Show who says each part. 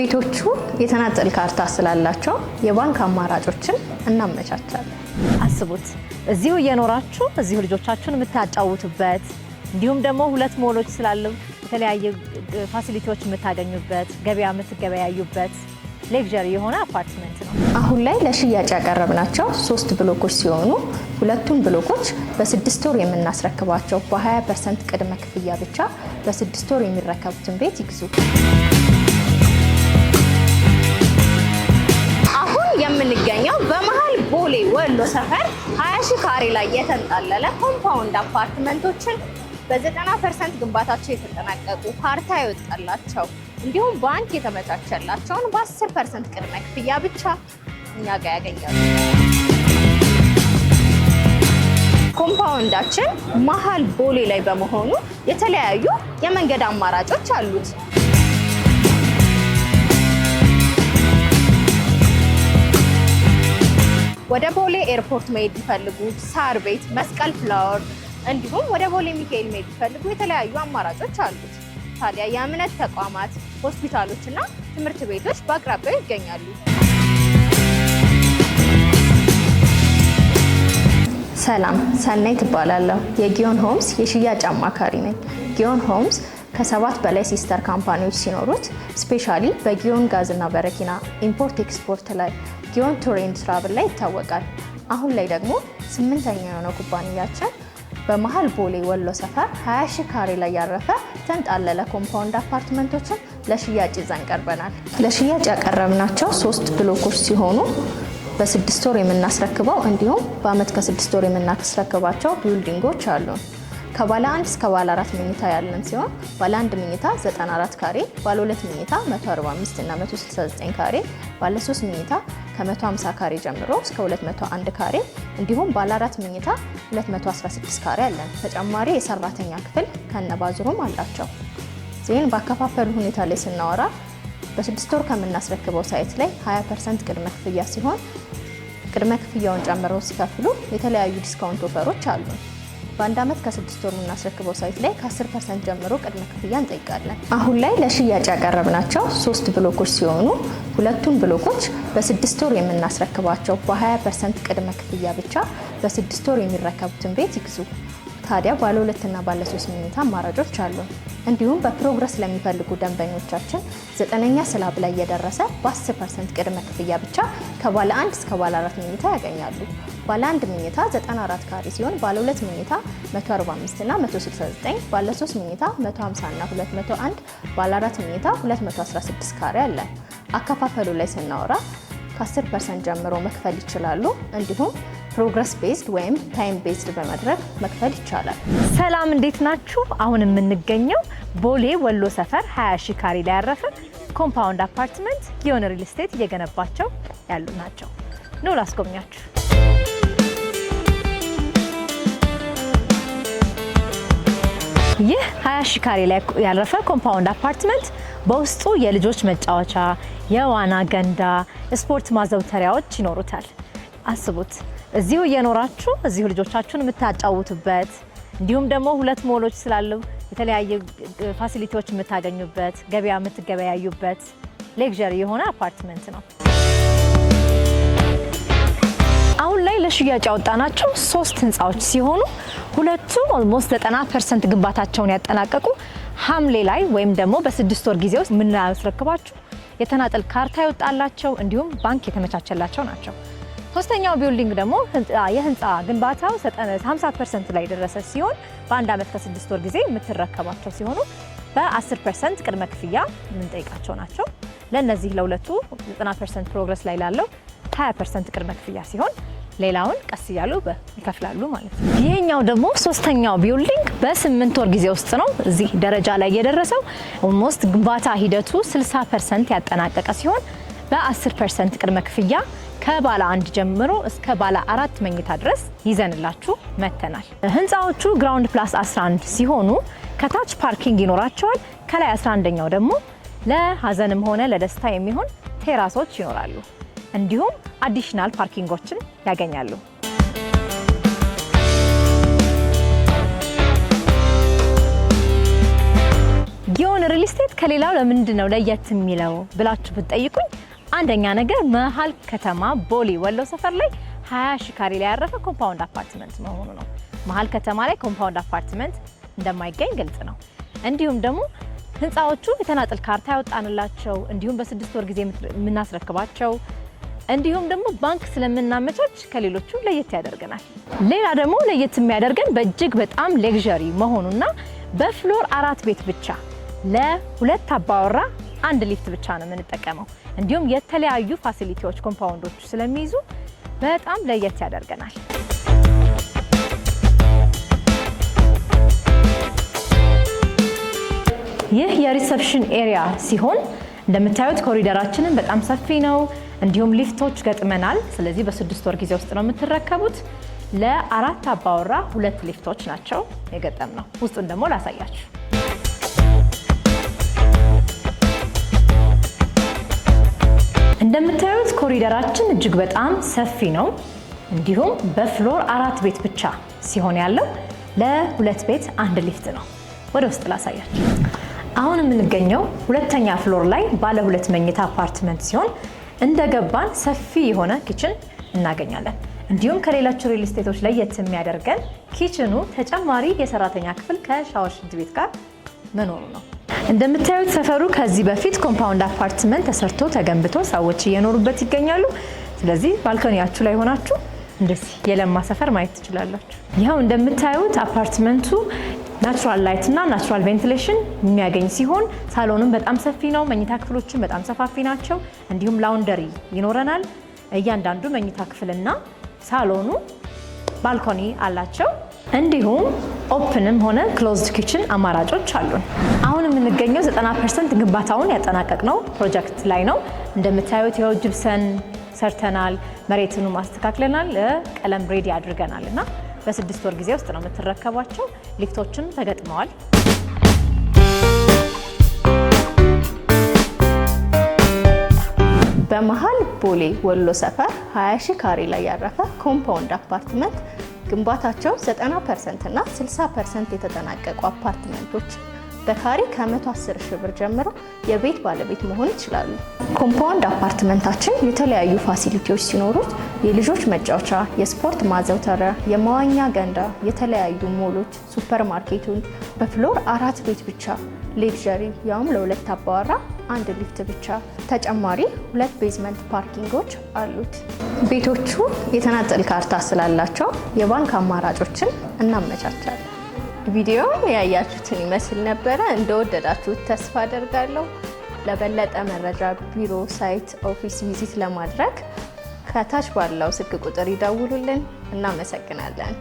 Speaker 1: ቤቶቹ የተናጠል ካርታ ስላላቸው የባንክ አማራጮችን እናመቻቻለን።
Speaker 2: አስቡት እዚሁ እየኖራችሁ እዚሁ ልጆቻችሁን የምታጫውቱበት እንዲሁም ደግሞ ሁለት ሞሎች ስላሉ የተለያየ ፋሲሊቲዎች የምታገኙበት ገበያ የምትገበያዩበት ሌክዠሪ የሆነ አፓርትመንት ነው።
Speaker 1: አሁን ላይ ለሽያጭ ያቀረብናቸው 3 ብሎኮች ሲሆኑ ሁለቱን ብሎኮች በ6 ወር የምናስረክባቸው በ20% ቅድመ ክፍያ ብቻ በ6 ወር የሚረከቡትን ቤት ይግዙ። አሁን የምንገኘው በመሃል ቦሌ ወሎ ሰፈር 20 ሺህ ካሬ ላይ የተንጣለለ ኮምፓውንድ አፓርትመንቶችን በ90% ግንባታቸው የተጠናቀቁ ካርታ ይወጣላቸው እንዲሁም ባንክ የተመቻቸላቸውን በ10% ቅድመ ክፍያ ብቻ እኛ ጋር ያገኛሉ። ኮምፓውንዳችን መሃል ቦሌ ላይ በመሆኑ የተለያዩ የመንገድ አማራጮች አሉት። ወደ ቦሌ ኤርፖርት መሄድ ቢፈልጉ ሳር ቤት፣ መስቀል ፍላወር እንዲሁም ወደ ቦሌ ሚካኤል መሄድ ቢፈልጉ የተለያዩ አማራጮች አሉት። ታዲያ የእምነት ተቋማት፣ ሆስፒታሎች እና ትምህርት ቤቶች በአቅራቢያው ይገኛሉ። ሰላም፣ ሰናይ ትባላለሁ። የጊዮን ሆምስ የሽያጭ አማካሪ ነኝ። ጊዮን ሆምስ ከ7 በላይ ሲስተር ካምፓኒዎች ሲኖሩት ስፔሻሊ በጊዮን ጋዝና በረኪና ኢምፖርት ኤክስፖርት ላይ ጊዮን ቱር ኤንድ ትራቭል ላይ ይታወቃል። አሁን ላይ ደግሞ 8ኛ የሆነው ኩባንያችን በመሃል ቦሌ ወሎ ሰፈር 20 ሺህ ካሬ ላይ ያረፈ ተንጣለለ ኮምፓውንድ አፓርትመንቶችን ለሽያጭ ይዘን ቀርበናል። ለሽያጭ ያቀረብናቸው 3 ብሎኮች ሲሆኑ በ6 ወር የምናስረክበው እንዲሁም በአመት ከ6 ወር የምናስረክባቸው ቢልዲንጎች አሉን። ከባለ 1 እስከ ባለ 4 መኝታ ያለን ሲሆን ባለ 1 መኝታ 94 ካሬ፣ ባለ 2 መኝታ 145 እና 169 ካሬ፣ ባለ 3 መኝታ ከ150 ካሬ ጀምሮ እስከ 201 ካሬ እንዲሁም ባለ 4 መኝታ 216 ካሬ አለን። ተጨማሪ የሰራተኛ ክፍል ከነባዝሩም አላቸው። ዜን ባከፋፈሉ ሁኔታ ላይ ስናወራ በ6 ወር ከምናስረክበው ሳይት ላይ 20% ቅድመ ክፍያ ሲሆን ቅድመ ክፍያውን ጨምረው ሲከፍሉ የተለያዩ ዲስካውንት ኦፈሮች አሉ። በአንድ አመት ከ6 ወር የምናስረክበው ሳይት ላይ ከ10% ጀምሮ ቅድመ ክፍያ እንጠይቃለን። አሁን ላይ ለሽያጭ ያቀረብናቸው 3 ብሎኮች ሲሆኑ ሁለቱን ብሎኮች በ6 ወር የምናስረክባቸው በ20% ቅድመ ክፍያ ብቻ በ6 ወር የሚረከቡትን ቤት ይግዙ። ታዲያ ባለ 2 እና ባለ 3 መኝታ አማራጮች አሉ። እንዲሁም በፕሮግረስ ለሚፈልጉ ደንበኞቻችን 9ኛ ስላብ ላይ የደረሰ በ10% ቅድመ ክፍያ ብቻ ከባለ 1 እስከ ባለ 4 መኝታ ያገኛሉ። ባለ 1 መኝታ 94 ካሬ ሲሆን ባለ 2 መኝታ 145 እና 169፣ ባለ 3 መኝታ 150 እና 201፣ ባለ 4 መኝታ 216 ካሬ አለ። አከፋፈሉ ላይ ስናወራ ከ10% ጀምሮ መክፈል ይችላሉ። እንዲሁም ፕሮግረስ ቤዝድ ወይም ታይም ቤዝድ በማድረግ መክፈል ይቻላል።
Speaker 2: ሰላም፣ እንዴት ናችሁ? አሁን የምንገኘው ቦሌ ወሎ ሰፈር 20 ሺህ ካሬ ላይ ያረፈ ኮምፓውንድ አፓርትመንት ጊዮን ሪል ስቴት እየገነባቸው ያሉ ናቸው። ኑ ላስጎብኛችሁ። ይህ 20 ሺህ ካሬ ላይ ያረፈ ኮምፓውንድ አፓርትመንት በውስጡ የልጆች መጫወቻ፣ የዋና ገንዳ፣ ስፖርት ማዘውተሪያዎች ይኖሩታል። አስቡት እዚሁ እየኖራችሁ እዚሁ ልጆቻችሁን የምታጫውቱበት እንዲሁም ደግሞ ሁለት ሞሎች ስላሉ የተለያየ ፋሲሊቲዎች የምታገኙበት ገበያ የምትገበያዩበት ሌክዠሪ የሆነ አፓርትመንት ነው። አሁን ላይ ለሽያጭ ያወጣናቸው 3 ህንፃዎች ሲሆኑ ሁለቱ ኦልሞስት 90% ግንባታቸውን ያጠናቀቁ ሐምሌ ላይ ወይም ደግሞ በ6 ወር ጊዜ ውስጥ የምናስረክባችሁ የተናጠል ካርታ ይወጣላቸው እንዲሁም ባንክ የተመቻቸላቸው ናቸው። ሶስተኛው ቢልዲንግ ደግሞ የህንፃ ግንባታው 50% ላይ ደረሰ ሲሆን በአንድ አመት ከ6 ወር ጊዜ የምትረከባቸው ሲሆኑ በ10% ቅድመ ክፍያ የምንጠይቃቸው ናቸው። ለነዚህ ለሁለቱ 90% ፕሮግረስ ላይ ላለው 20% ቅድመ ክፍያ ሲሆን ሌላውን ቀስ እያሉ ይከፍላሉ ማለት ነው። ይሄኛው ደግሞ ሶስተኛው ቢልዲንግ በ8 ወር ጊዜ ውስጥ ነው እዚህ ደረጃ ላይ የደረሰው። ኦልሞስት ግንባታ ሂደቱ 60% ያጠናቀቀ ሲሆን በ10% ቅድመ ክፍያ ከባለ 1 ጀምሮ እስከ ባለ 4 መኝታ ድረስ ይዘንላችሁ መተናል። ህንፃዎቹ ግራውንድ ፕላስ 11 ሲሆኑ ከታች ፓርኪንግ ይኖራቸዋል። ከላይ 11ኛው ደግሞ ለሀዘንም ሆነ ለደስታ የሚሆን ቴራሶች ይኖራሉ። እንዲሁም አዲሽናል ፓርኪንጎችን ያገኛሉ። ጊዮን ጊዮን ሪል ስቴት ከሌላው ለምንድን ነው ለየት የሚለው ብላችሁ ብትጠይቁኝ አንደኛ ነገር መሀል ከተማ ቦሌ ወሎ ሰፈር ላይ 20 ሺህ ካሬ ላይ ያረፈ ኮምፓውንድ አፓርትመንት መሆኑ ነው። መሀል ከተማ ላይ ኮምፓውንድ አፓርትመንት እንደማይገኝ ግልጽ ነው። እንዲሁም ደግሞ ህንፃዎቹ የተናጥል ካርታ ያወጣንላቸው እንዲሁም በ6 ወር ጊዜ የምናስረክባቸው እንዲሁም ደግሞ ባንክ ስለምናመቻች ከሌሎቹ ለየት ያደርገናል። ሌላ ደግሞ ለየት የሚያደርገን በእጅግ በጣም ሌክዠሪ መሆኑና በፍሎር 4 ቤት ብቻ ለሁለት አባወራ አንድ ሊፍት ብቻ ነው የምንጠቀመው። እንዲሁም የተለያዩ ፋሲሊቲዎች ኮምፓውንዶቹ ስለሚይዙ በጣም ለየት ያደርገናል። ይህ የሪሰፕሽን ኤሪያ ሲሆን እንደምታዩት ኮሪደራችንን በጣም ሰፊ ነው። እንዲሁም ሊፍቶች ገጥመናል። ስለዚህ በ6 ወር ጊዜ ውስጥ ነው የምትረከቡት። ለ4 አባወራ 2 ሊፍቶች ናቸው የገጠምነው። ውስጡን ደግሞ ላሳያችሁ። እንደምታዩት ኮሪደራችን እጅግ በጣም ሰፊ ነው። እንዲሁም በፍሎር 4 ቤት ብቻ ሲሆን ያለው ለ2 ቤት 1 ሊፍት ነው። ወደ ውስጥ ላሳያችሁ። አሁን የምንገኘው ሁለተኛ ፍሎር ላይ ባለ 2 መኝታ አፓርትመንት ሲሆን እንደገባን ሰፊ የሆነ ኪችን እናገኛለን። እንዲሁም ከሌሎች ሪል ስቴቶች ላይ የሚያደርገን ኪችኑ ተጨማሪ የሰራተኛ ክፍል ከሻወር ሽንት ቤት ጋር መኖሩ ነው። እንደምታዩት ሰፈሩ ከዚህ በፊት ኮምፓውንድ አፓርትመንት ተሰርቶ ተገንብቶ ሰዎች እየኖሩበት ይገኛሉ። ስለዚህ ባልኮኒያችሁ ላይ ሆናችሁ እንደዚህ የለማ ሰፈር ማየት ትችላላችሁ። ይኸው እንደምታዩት አፓርትመንቱ ናቹራል ላይት እና ናቹራል ቬንቲሌሽን የሚያገኝ ሲሆን ሳሎኑም በጣም ሰፊ ነው። መኝታ ክፍሎችም በጣም ሰፋፊ ናቸው። እንዲሁም ላውንደሪ ይኖረናል። እያንዳንዱ መኝታ ክፍልና ሳሎኑ ባልኮኒ አላቸው። እንዲሁም ኦፕንም ሆነ ክሎዝድ ኪችን አማራጮች አሉን። አሁን የምንገኘው 90% ግንባታውን ያጠናቀቅነው ፕሮጀክት ላይ ነው። እንደምታዩት ይኸው ጅብሰን ሰርተናል፣ መሬቱን ማስተካክለናል፣ ቀለም ሬዲ አድርገናል እና በ6 ወር ጊዜ ውስጥ ነው የምትረከቧቸው። ሊፍቶችም ተገጥመዋል።
Speaker 1: በመሃል ቦሌ ወሎ ሰፈር 20 ሺህ ካሬ ላይ ያረፈ ኮምፓውንድ አፓርትመንት ግንባታቸው 90% እና 60% የተጠናቀቁ አፓርትመንቶች በካሬ ከ110 ሺህ ብር ጀምሮ የቤት ባለቤት መሆን ይችላሉ። ኮምፓውንድ አፓርትመንታችን የተለያዩ ፋሲሊቲዎች ሲኖሩት የልጆች መጫወቻ፣ የስፖርት ማዘውተሪያ፣ የመዋኛ ገንዳ፣ የተለያዩ ሞሎች፣ ሱፐር ማርኬቱን በፍሎር 4 ቤት ብቻ ሌክዠሪ ያውም ለ2 አባወራ 1 ሊፍት ብቻ ተጨማሪ 2 ቤዝመንት ፓርኪንጎች አሉት። ቤቶቹ የተናጠል ካርታ ስላላቸው የባንክ አማራጮችን እናመቻቻለን። ቪዲዮ ያያችሁትን ይመስል ነበረ። እንደወደዳችሁት ተስፋ አደርጋለሁ። ለበለጠ መረጃ ቢሮ፣ ሳይት፣ ኦፊስ ቪዚት ለማድረግ ከታች ባለው ስልክ ቁጥር ይደውሉልን። እናመሰግናለን።